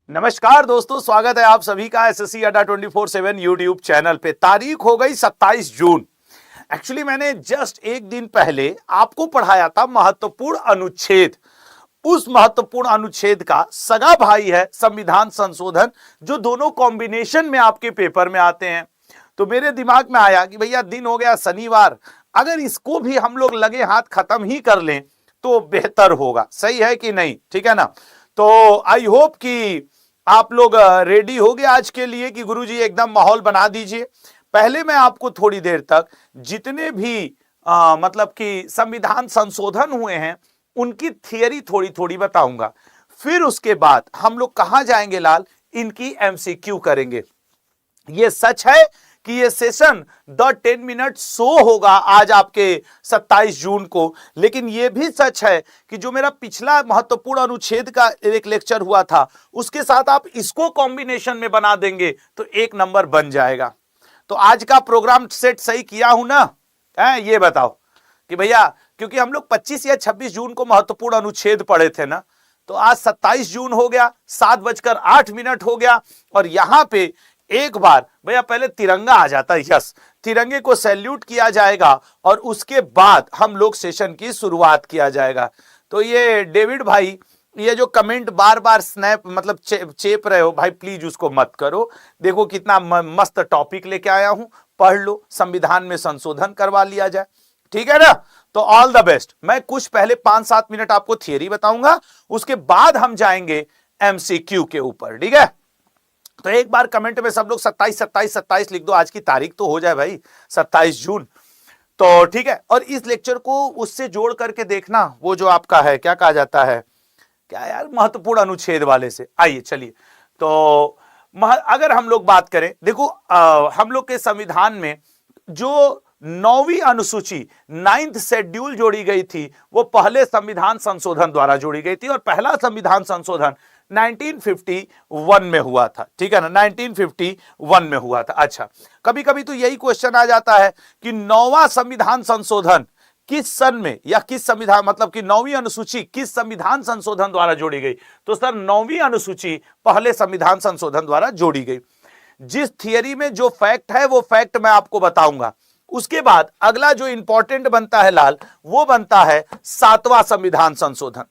नमस्कार दोस्तों, स्वागत है आप सभी का एसएससी अड्डा 24/7 यूट्यूब चैनल पे। तारीख हो गई 27 जून। एक्चुअली मैंने जस्ट एक दिन पहले आपको पढ़ाया था महत्वपूर्ण अनुच्छेद। उस महत्वपूर्ण अनुच्छेद का सगा भाई है संविधान संशोधन, जो दोनों कॉम्बिनेशन में आपके पेपर में आते हैं। तो मेरे दिमाग में आया कि भैया दिन हो गया शनिवार, अगर इसको भी हम लोग लगे हाथ खत्म ही कर लें तो बेहतर होगा। सही है कि नहीं? ठीक है ना? तो आई होप कि आप लोग रेडी हो गए आज के लिए कि गुरुजी एकदम माहौल बना दीजिए। पहले मैं आपको थोड़ी देर तक जितने भी मतलब कि संविधान संशोधन हुए हैं उनकी थियरी थोड़ी थोड़ी बताऊंगा। फिर उसके बाद हम लोग कहां जाएंगे लाल? इनकी एमसीक्यू करेंगे। ये सच है कि ये सेशन द 10 मिनट शो होगा आज आपके 27 जून को, लेकिन ये भी सच है कि जो मेरा पिछला महत्वपूर्ण अनुच्छेद का एक लेक्चर हुआ था उसके साथ आप इसको कॉम्बिनेशन में बना देंगे तो एक नंबर बन जाएगा। तो आज का प्रोग्राम सेट सही किया हूं ना? ये बताओ कि भैया, क्योंकि हम लोग 25 या 26 जून को महत्वपूर्ण अनुच्छेद पढ़े थे ना, तो आज 27 जून हो गया, 7:08 हो गया। और यहां पे एक बार भैया पहले तिरंगा आ जाता है। यस, तिरंगे को सैल्यूट किया जाएगा और उसके बाद हम लोग सेशन की शुरुआत किया जाएगा। तो ये डेविड भाई, ये जो कमेंट बार बार स्नैप मतलब चेप रहे हो भाई, प्लीज उसको मत करो। देखो कितना मस्त टॉपिक लेके आया हूं, पढ़ लो, संविधान में संशोधन करवा लिया जाए। ठीक है ना? तो ऑल द बेस्ट। मैं कुछ पहले 5-7 मिनट आपको थियरी बताऊंगा, उसके बाद हम जाएंगे एमसीक्यू के ऊपर। ठीक है? तो एक बार कमेंट में सब लोग 27 लिख दो। आज की तारीख तो हो जाए भाई, 27 जून। तो ठीक है, और इस लेक्चर को उससे जोड़ करके देखना, वो जो आपका है क्या कहा जाता है, क्या यार, महत्वपूर्ण अनुच्छेद वाले से। आइए चलिए, तो अगर हम लोग बात करें, देखो हम लोग के संविधान में जो 9वीं अनुसूची 9th शेड्यूल जोड़ी गई थी वो पहले संविधान संशोधन द्वारा जोड़ी गई थी, और पहला संविधान संशोधन 1951 में हुआ था। ठीक है ना? 1951 में हुआ था। अच्छा, कभी कभी तो यही क्वेश्चन आ जाता है कि 9वां संविधान संशोधन किस सन में, या किस संविधान मतलब कि 9वीं अनुसूची किस संविधान संशोधन द्वारा जोड़ी गई? तो सर 9वीं अनुसूची पहले संविधान संशोधन द्वारा जोड़ी गई। जिस थियरी में जो फैक्ट है वो फैक्ट मैं आपको बताऊंगा। उसके बाद अगला जो इंपॉर्टेंट बनता है लाल, वो बनता है 7वां संविधान संशोधन।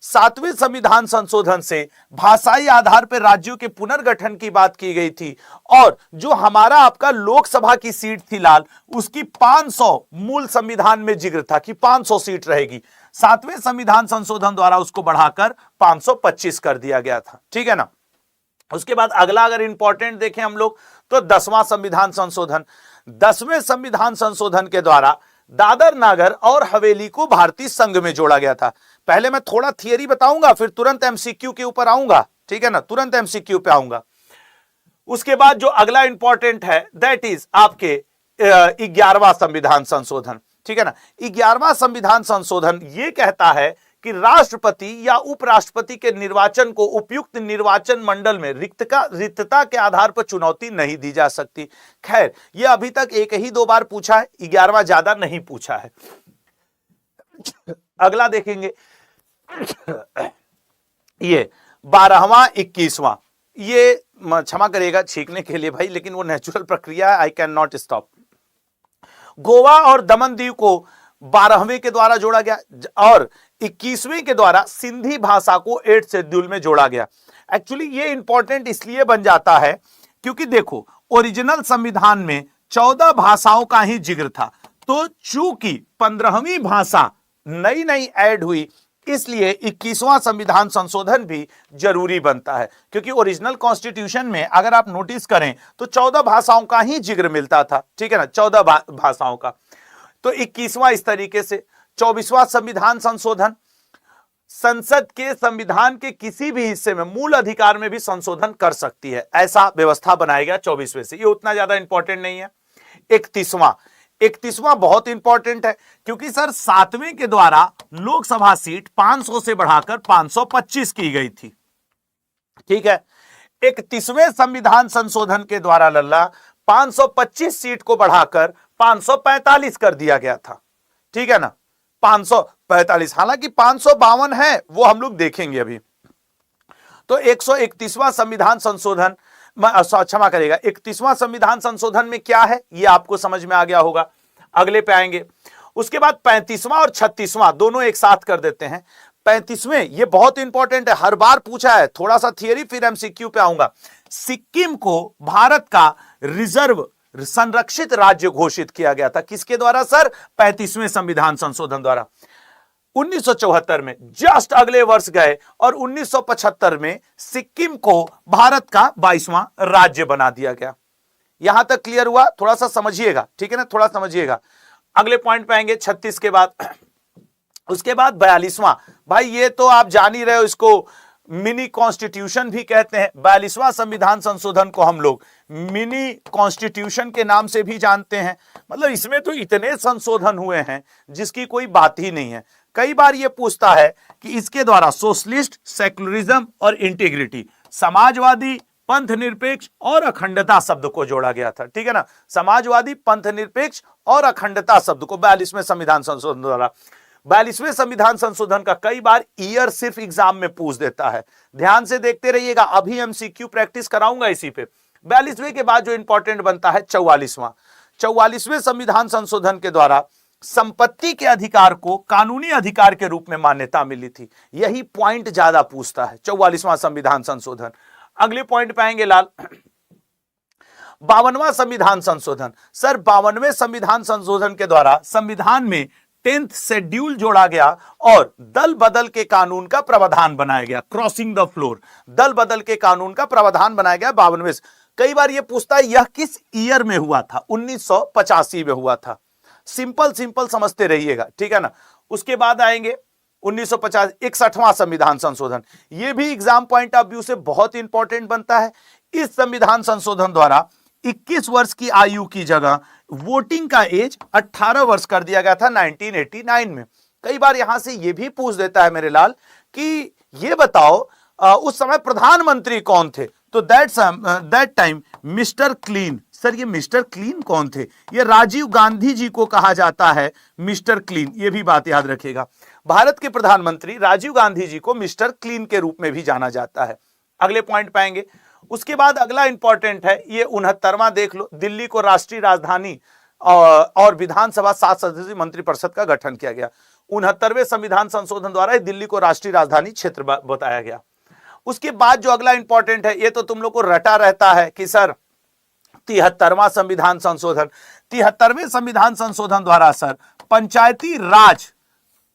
7वें संविधान संशोधन से भाषाई आधार पर राज्यों के पुनर्गठन की बात की गई थी, और जो हमारा आपका लोकसभा की सीट थी लाल, उसकी 500 मूल संविधान में जिक्र था कि 500 सीट रहेगी। 7वें संविधान संशोधन द्वारा उसको बढ़ाकर 525 कर दिया गया था। ठीक है ना? उसके बाद अगला अगर इंपॉर्टेंट देखें हम लोग तो 10वां संविधान संशोधन। 10वें संविधान संशोधन के द्वारा दादर नगर और हवेली को भारतीय संघ में जोड़ा गया था। पहले मैं थोड़ा थियरी बताऊंगा, फिर तुरंत एमसीक्यू के ऊपर आऊंगा। ठीक है ना? तुरंत एमसीक्यू पे आऊंगा। उसके बाद जो अगला इंपॉर्टेंट है दैट इज आपके 11वां संविधान संशोधन। ठीक है ना? 11वां संविधान संशोधन ये कहता है कि राष्ट्रपति या उपराष्ट्रपति के निर्वाचन को उपयुक्त निर्वाचन मंडल में रिक्तता के आधार पर चुनौती नहीं दी जा सकती। खैर, यह अभी तक एक ही 2 बार पूछा है, 11वां ज्यादा नहीं पूछा है। अगला देखेंगे ये 12वां 21वां। ये क्षमा करिएगा छींकने के लिए भाई, लेकिन वो नेचुरल प्रक्रिया है, I can not stop. Goa और दमन दीव को 12वें के द्वारा जोड़ा गया और 21वें के द्वारा सिंधी भाषा को 8th शेड्यूल में जोड़ा गया। एक्चुअली ये इंपॉर्टेंट इसलिए बन जाता है क्योंकि देखो, ओरिजिनल संविधान में 14 भाषाओं का ही जिक्र था, तो चूंकि 15वीं भाषा नई नई ऐड हुई, इसलिए 21वां संविधान संशोधन भी जरूरी बनता है। क्योंकि ओरिजिनल कॉन्स्टिट्यूशन में अगर आप नोटिस करें तो 14 भाषाओं का ही जिक्र मिलता था। ठीक है ना? 14 भाषाओं का। तो 21वां इस तरीके से। 24वां संविधान संशोधन, संसद के संविधान के किसी भी हिस्से में मूल अधिकार में भी संशोधन कर सकती है, ऐसा व्यवस्था बनाया गया 24वें से। ये उतना ज्यादा इंपॉर्टेंट नहीं है। 31वां बहुत इंपॉर्टेंट है क्योंकि सर 7वें के द्वारा लोकसभा सीट 500 से बढ़ाकर 525 की गई थी। ठीक है? 31वें संविधान संशोधन के द्वारा लल्ला 525 सीट को बढ़ाकर 545 कर दिया गया था। ठीक है ना? 545, हालांकि 552 है, वो हम लोग देखेंगे अभी। तो 131वां संविधान संशोधन, क्षमा करेगा, 31वां संविधान संशोधन में क्या है ये आपको समझ में आ गया होगा। अगले पे आएंगे। उसके बाद 35वां और 36वां दोनों एक साथ कर देते हैं। 35वें, ये बहुत इंपॉर्टेंट है, हर बार पूछा है, थोड़ा सा थियरी फिर एमसीक्यू पे आऊंगा। सिक्किम को भारत का रिजर्व संरक्षित राज्य घोषित किया गया था, किसके द्वारा सर? 35वें संविधान संशोधन द्वारा। 1974 में, जस्ट अगले वर्ष गए और 1975 में सिक्किम को भारत का 22वां राज्य बना दिया गया। यहां तक क्लियर हुआ? थोड़ा सा समझिएगा, ठीक है ना, थोड़ा समझिएगा। अगले पॉइंट पे आएंगे 36 के बाद। उसके बाद 42वां, भाई ये तो आप जान ही रहे हो, इसको मिनी कॉन्स्टिट्यूशन भी कहते हैं। 42वां संविधान संशोधन को हम लोग मिनी कॉन्स्टिट्यूशन के नाम से भी जानते हैं। मतलब इसमें तो इतने संशोधन हुए हैं जिसकी कोई बात ही नहीं है। कई बार ये पूछता है कि इसके द्वारा सोशलिस्ट, सेकुलरिज्म और इंटीग्रिटी, समाजवादी, पंथ निरपेक्ष और अखंडता शब्द को जोड़ा गया था, ठीक है ना। समाजवादी, पंथ निरपेक्ष और अखंडता शब्द को 42वें संविधान संशोधन द्वारा। 42वें संविधान संशोधन का कई बार ईयर सिर्फ एग्जाम में पूछ देता है, ध्यान से देखते रहिएगा, अभी एमसीक्यू प्रैक्टिस कराऊंगा इसी पे। 42वें के बाद जो इंपॉर्टेंट बनता है 44वां। 44वें संविधान संशोधन के द्वारा संपत्ति के अधिकार को कानूनी अधिकार के रूप में मान्यता मिली थी। यही पॉइंट ज्यादा पूछता है, 44वां संविधान संशोधन। अगले पॉइंट पे आएंगे लाल, 52वां संविधान संशोधन। सर 52वें संविधान संशोधन के द्वारा संविधान में 10th शेड्यूल जोड़ा गया और दल बदल के कानून का प्रावधान बनाया गया। क्रॉसिंग द फ्लोर, दल बदल के कानून का प्रावधान बनाया गया 52वें। कई बार यह पूछता है यह किस ईयर में हुआ था? 1985 में हुआ था। सिंपल सिंपल समझते रहिएगा, ठीक है ना। उसके बाद आएंगे 1950 61वां संविधान संशोधन। यह भी एग्जाम पॉइंट ऑफ व्यू से बहुत इंपॉर्टेंट बनता है। इस संविधान संशोधन द्वारा 21 वर्ष की आयु की जगह वोटिंग का एज 18 वर्ष कर दिया गया था 1989 में। कई बार यहां से यह भी पूछ देता है मेरे लाल कि यह बताओ उस समय प्रधानमंत्री कौन थे? तो that time mister clean. Sir ये मिस्टर क्लीन कौन थे? ये राजीव गांधी जी को कहा जाता है मिस्टर क्लीन, ये भी बात याद रखिएगा। भारत के प्रधानमंत्री राजीव गांधी जी को मिस्टर क्लीन के रूप में भी जाना जाता है। अगले पॉइंट पाएंगे। उसके बाद अगला इंपॉर्टेंट है, ये 69वां देख लो, दिल्ली को राष्ट्रीय राजधानी और विधानसभा 7 सदस्यीय मंत्रिपरिषद का गठन किया गया। 69वें संविधान संशोधन द्वारा दिल्ली को राष्ट्रीय राजधानी क्षेत्र बताया गया। उसके बाद जो अगला इंपॉर्टेंट है, ये तो तुम लोग को रटा रहता है कि सर 73वां संविधान संशोधन। 73वें संविधान संशोधन द्वारा सर पंचायती राज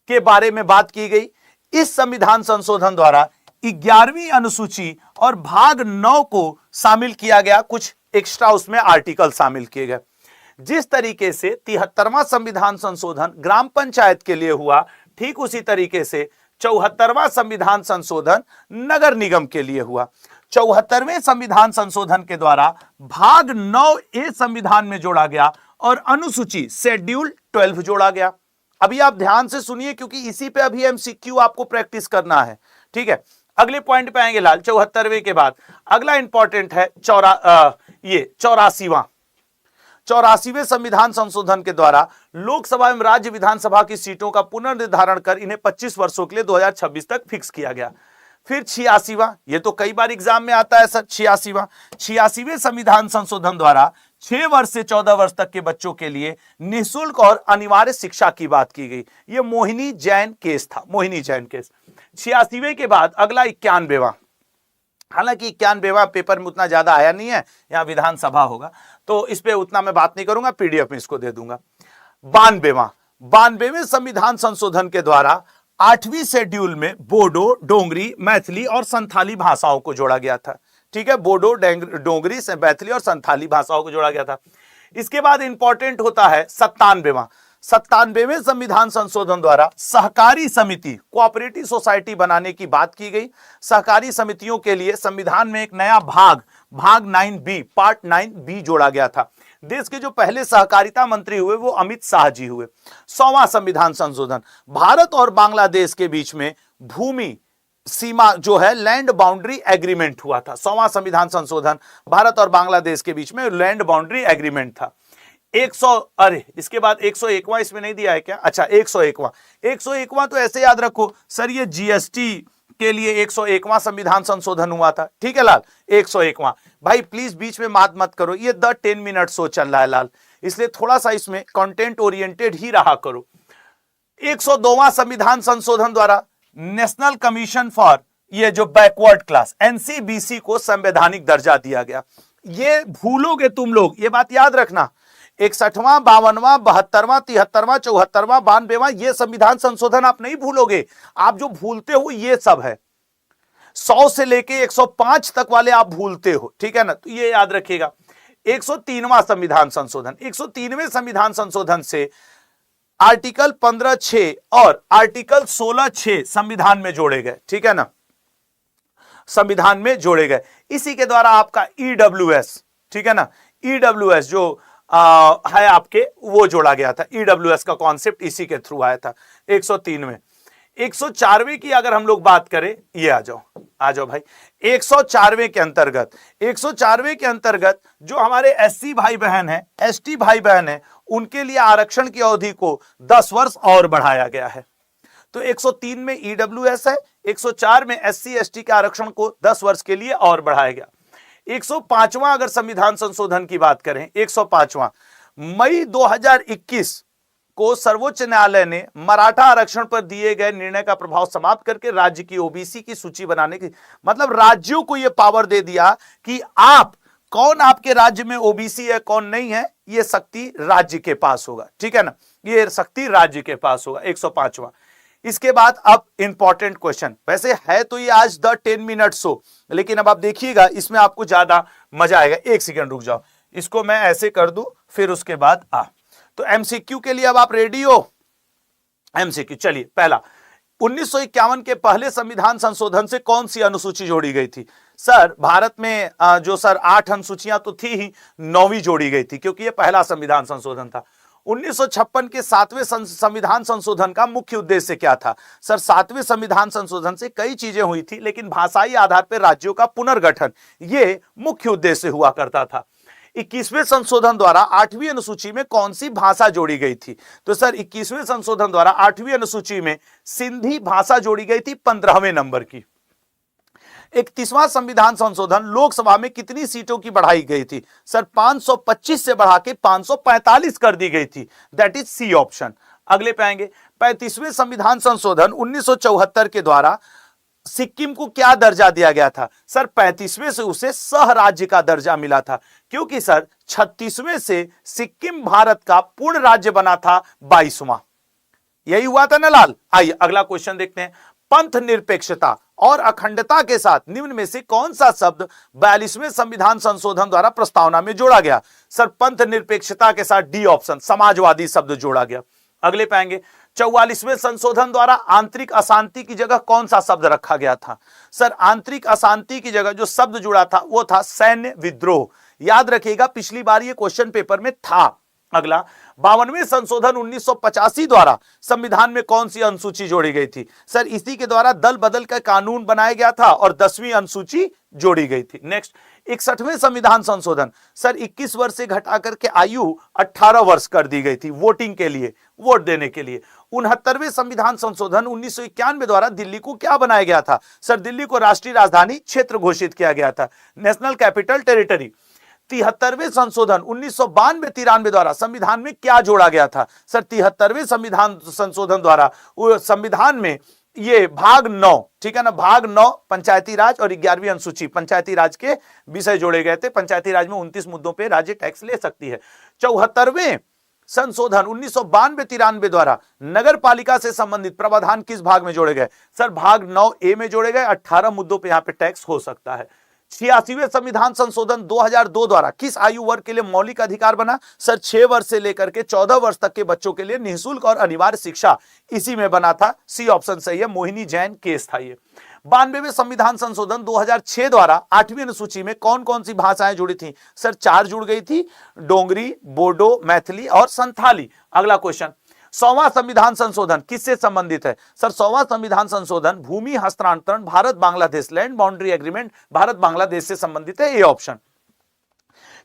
के बारे में बात की गई। इस संविधान संशोधन द्वारा 11वीं अनुसूची और भाग 9 को शामिल किया गया, कुछ एक्स्ट्रा उसमें आर्टिकल शामिल किए गए। जिस तरीके से 73वां संविधान संशोधन ग्राम पंचायत के लिए हुआ, ठीक उसी तरीके से 74वां संविधान संशोधन नगर निगम के लिए हुआ। 74वें संविधान संशोधन के द्वारा भाग 9A संविधान में जोड़ा गया और अनुसूची शेड्यूल 12 जोड़ा गया। अभी आप ध्यान से सुनिए क्योंकि इसी पे अभी एमसीक्यू आपको प्रैक्टिस करना है, ठीक है। अगले पॉइंट पे आएंगे लाल, 74वें के बाद अगला इंपॉर्टेंट है 84वें संविधान संशोधन के द्वारा लोकसभा एवं राज्य विधानसभा की सीटों का पुनर्निर्धारण कर इन्हें 25 वर्षों के लिए 2026 तक फिक्स किया गया। फिर 86वां, ये तो कई बार एग्जाम में आता है सर, 86वें संविधान संशोधन द्वारा 6 वर्ष से 14 वर्ष तक के बच्चों के लिए निःशुल्क और अनिवार्य शिक्षा की बात की गई। ये मोहिनी जैन केस था, मोहिनी जैन केस। 86वें के बाद अगला 91वां, हालांकि 91वां पेपर में उतना ज्यादा आया नहीं है, यहां विधानसभा होगा तो इस पे उतना मैं बात नहीं करूंगा, पीडीएफ में इसको दे दूंगा। 92वें संविधान संशोधन के द्वारा 8वीं शेड्यूल में बोडो, डोंगरी, मैथिली और संथाली भाषाओं को जोड़ा गया था, ठीक है। बोडो, डोंगरी, मैथिली और संथाली भाषाओं को जोड़ा गया था। इसके बाद इंपॉर्टेंट होता है 97वें संविधान संशोधन द्वारा सहकारी समिति, कोऑपरेटिव सोसाइटी बनाने की बात की गई। सहकारी समितियों के लिए संविधान में एक नया भाग 9B, पार्ट 9B जोड़ा गया था। देश के जो पहले सहकारिता मंत्री हुए वो अमित शाह जी हुए। 100वां संविधान संशोधन, भारत और बांग्लादेश के बीच में भूमि सीमा जो है लैंड बाउंड्री एग्रीमेंट हुआ था। 100वां संविधान संशोधन, भारत और बांग्लादेश के बीच में लैंड बाउंड्री एग्रीमेंट था। 100 इसके बाद 101वां इसमें नहीं दिया है क्या? अच्छा 101वां तो ऐसे याद रखो सर, ये जीएसटी के लिए 101वां संविधान संशोधन हुआ था। ठीक है लाल, 101वां। भाई प्लीज बीच में मत करो, ये द 10 मिनट शो चल रहा है लाल, इसलिए थोड़ा सा इसमें कंटेंट ओरिएंटेड ही रहा करो। 102वां संविधान संशोधन द्वारा नेशनल कमीशन फॉर ये जो बैकवर्ड क्लास एनसीबीसी को संवैधानिक दर्जा दिया गया। ये भूलोगे तुम लोग, ये बात याद रखना, 61वां, 52वां, 72वां, 73वां, 74वां, 92वां, ये संविधान संशोधन आप नहीं भूलोगे। आप जो भूलते हो ये सब है, 100 से लेके 105 तक वाले आप भूलते हो, ठीक है ना, तो ये याद रखिएगा। 103वां संविधान संशोधन, 103वें संविधान संशोधन से आर्टिकल 15(6) और आर्टिकल 16(6) संविधान में जोड़े गए, ठीक है ना, संविधान में जोड़े गए। इसी के द्वारा आपका ईडब्ल्यूएस, ठीक है ना, ईडब्ल्यूएस जो है आपके, वो जोड़ा गया था। ईडब्ल्यूएस का कॉन्सेप्ट इसी के थ्रू आया था 103 में। 104वें की अगर हम लोग बात करें, ये आ जाओ भाई, 104वें के अंतर्गत, 104वें के अंतर्गत जो हमारे एससी भाई बहन है, एसटी भाई बहन है, उनके लिए आरक्षण की अवधि को 10 वर्ष और बढ़ाया गया है। तो 103 में ईडब्ल्यूएस है, 104 में एससी एसटी के आरक्षण को 10 वर्ष के लिए और बढ़ाया गया। 105वां अगर संविधान संशोधन की बात करें, 105वां, मई 2021 को सर्वोच्च न्यायालय ने मराठा आरक्षण पर दिए गए निर्णय का प्रभाव समाप्त करके राज्य की ओबीसी की सूची बनाने की, मतलब राज्यों को यह पावर दे दिया कि आप कौन आपके राज्य में ओबीसी है कौन नहीं है, यह शक्ति राज्य के पास होगा, ठीक है ना, यह शक्ति राज्य के पास होगा। 105वां। इसके बाद अब इंपॉर्टेंट क्वेश्चन, वैसे है तो ये आज द 10 मिनट शो, लेकिन अब आप देखिएगा इसमें आपको ज्यादा मजा आएगा। एक सेकंड रुक जाओ, इसको मैं ऐसे कर दूं, फिर उसके बाद तो एमसीक्यू के लिए अब आप रेडी हो? एमसीक्यू, चलिए पहला, 1951 के पहले संविधान संशोधन से कौन सी अनुसूची जोड़ी गई थी? सर भारत में जो सर 8 अनुसूचियां तो थी ही, 9वीं जोड़ी गई थी, क्योंकि यह पहला संविधान संशोधन था। 1956 के 7वें संविधान संशोधन का मुख्य उद्देश्य क्या था? सर 7वें संविधान संशोधन से कई चीजें हुई थी, लेकिन भाषाई आधार पर राज्यों का पुनर्गठन ये मुख्य उद्देश्य हुआ करता था। 21वें संशोधन द्वारा 8वीं अनुसूची में कौन सी भाषा जोड़ी गई थी? तो सर 21वें संशोधन द्वारा 8वीं अनुसूची में सिंधी भाषा जोड़ी गई थी 15वें नंबर की। 31वां संविधान संशोधन लोकसभा में कितनी सीटों की बढ़ाई गई थी? सर 525 से बढ़ा के 545 कर दी गई थी, दैट इज सी ऑप्शन। अगले पे आएंगे, 35वें संविधान संशोधन 1974 के द्वारा सिक्किम को क्या दर्जा दिया गया था? सर 35वें से उसे सह राज्य का दर्जा मिला था, क्योंकि सर 36वें से सिक्किम भारत का पूर्ण राज्य बना था 22वां। यही हुआ था ना लाल? आइए अगला क्वेश्चन देखते हैं। पंथ निरपेक्षता और अखंडता के साथ निम्न में से कौन सा शब्द 42वें संविधान संशोधन द्वारा प्रस्तावना में जोड़ा गया? सर पंथ निरपेक्षता के साथ डी ऑप्शन, समाजवादी शब्द जोड़ा गया। अगले पाएंगे, 44वें संशोधन द्वारा आंतरिक अशांति की जगह कौन सा शब्द रखा गया था? सर आंतरिक अशांति की जगह जो शब्द जुड़ा था वो था सैन्य विद्रोह। याद रखिएगा, पिछली बार ये क्वेश्चन पेपर में था। अगला, 52वें संशोधन 1985 द्वारा संविधान में कौन सी अनुसूची जोड़ी गई थी? सर इसी के द्वारा दल बदल का कानून बनाया गया था और 10वीं अनुसूची जोड़ी गई थी। नेक्स्ट, 61वें संविधान संशोधन, सर 21 वर्ष से घटाकर के आयु 18 वर्ष कर दी गई थी वोटिंग के लिए, वोट देने के लिए। 69वें संविधान संशोधन 1991 द्वारा दिल्ली को क्या बनाया गया था? सर दिल्ली को राष्ट्रीय राजधानी क्षेत्र घोषित किया गया था, नेशनल कैपिटल टेरिटरी। 73वें संशोधन 1992-93 द्वारा संविधान में क्या जोड़ा गया था? सर 73वें संविधान संशोधन द्वारा संविधान में ये भाग 9, ठीक है ना, भाग 9 पंचायती राज और 11वीं अनुसूची पंचायती राज के विषय जोड़े गए थे। पंचायती राज में 29 मुद्दों पे राज्य टैक्स ले सकती है। 74वें संशोधन 1992-93 द्वारा नगर पालिका से संबंधित प्रावधान किस भाग में जोड़े गए? सर भाग 9A में जोड़े गए। 18 मुद्दों पे यहाँ पे टैक्स हो सकता है। 86वें संविधान संशोधन 2002 द्वारा किस आयु वर्ग के लिए मौलिक अधिकार बना? सर 6 वर्ष से लेकर के 14 वर्ष तक के बच्चों के लिए निःशुल्क और अनिवार्य शिक्षा इसी में बना था। सी ऑप्शन सही है, मोहिनी जैन केस था ये। 92वें संविधान संशोधन 2006 द्वारा 8वीं अनुसूची में कौन कौन सी भाषाएं जुड़ी थी? सर 4 जुड़ गई थी, डोंगरी, बोडो, मैथिली और संथाली। अगला क्वेश्चन, 100वां संविधान संशोधन किससे संबंधित है? सर 100वां संविधान संशोधन भूमि हस्तांतरण Bharat Bangladesh land boundary agreement Bharat Bangladesh से संबंधित है, ए ऑप्शन।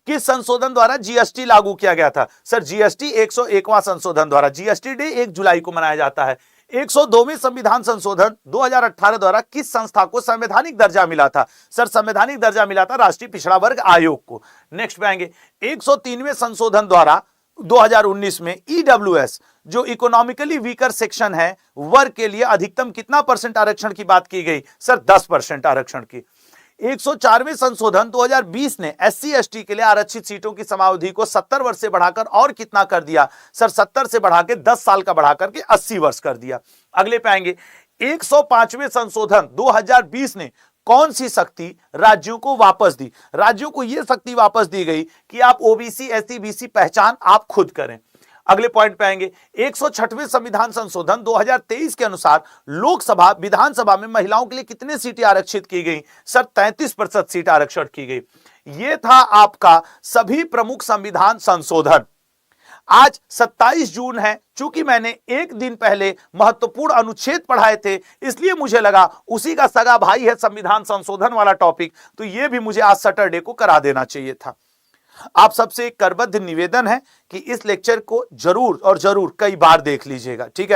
किस संशोधन द्वारा जीएसटी लागू किया गया था? सर जीएसटी 101वां संशोधन द्वारा। जीएसटी डे 1 जुलाई को मनाया जाता है। 102वें संविधान संशोधन 2018 द्वारा किस संस्था को संवैधानिक दर्जा मिला था? सर, संवैधानिक दर्जा मिला था राष्ट्रीय पिछड़ा वर्ग आयोग को। नेक्स्ट पे आएंगे, 103वें संशोधन द्वारा 2019 में ईडब्ल्यूएस जो इकोनॉमिकली वीकर सेक्शन है वर्ग के लिए अधिकतम कितना परसेंट आरक्षण की बात की गई? सर, 10% आरक्षण की। 104वें संशोधन 2020 ने एससी एसटी के लिए आरक्षित सीटों की समावधि को 70 वर्ष से बढ़ाकर और कितना कर दिया? सर, 70 से बढ़ा के 10 साल का बढ़ाकर के 80 वर्ष कर दिया। अगले पे आएंगे, 105वें संशोधन 2020 ने कौन सी शक्ति राज्यों को वापस दी? राज्यों को यह शक्ति वापस दी गई कि आप ओबीसी एससी बीसी पहचान आप खुद करें। अगले पॉइंट पे आएंगे, 106वें संविधान संशोधन 2023 के अनुसार लोकसभा विधानसभा में महिलाओं के लिए कितने सीटें आरक्षित की गई? सर, 33% सीट आरक्षण की गई। यह था आपका सभी प्रमुख संविधान संशोधन। आज 27 जून है, चूंकि मैंने एक दिन पहले महत्वपूर्ण अनुच्छेद पढ़ाए थे इसलिए मुझे लगा उसी का सगा भाई है संविधान संशोधन वाला टॉपिक, तो यह भी मुझे आज सैटरडे को करा देना चाहिए था। आप सबसे एक करबद्ध निवेदन है कि इस लेक्चर को जरूर और जरूर कई बार देख लीजिएगा, ठीक है।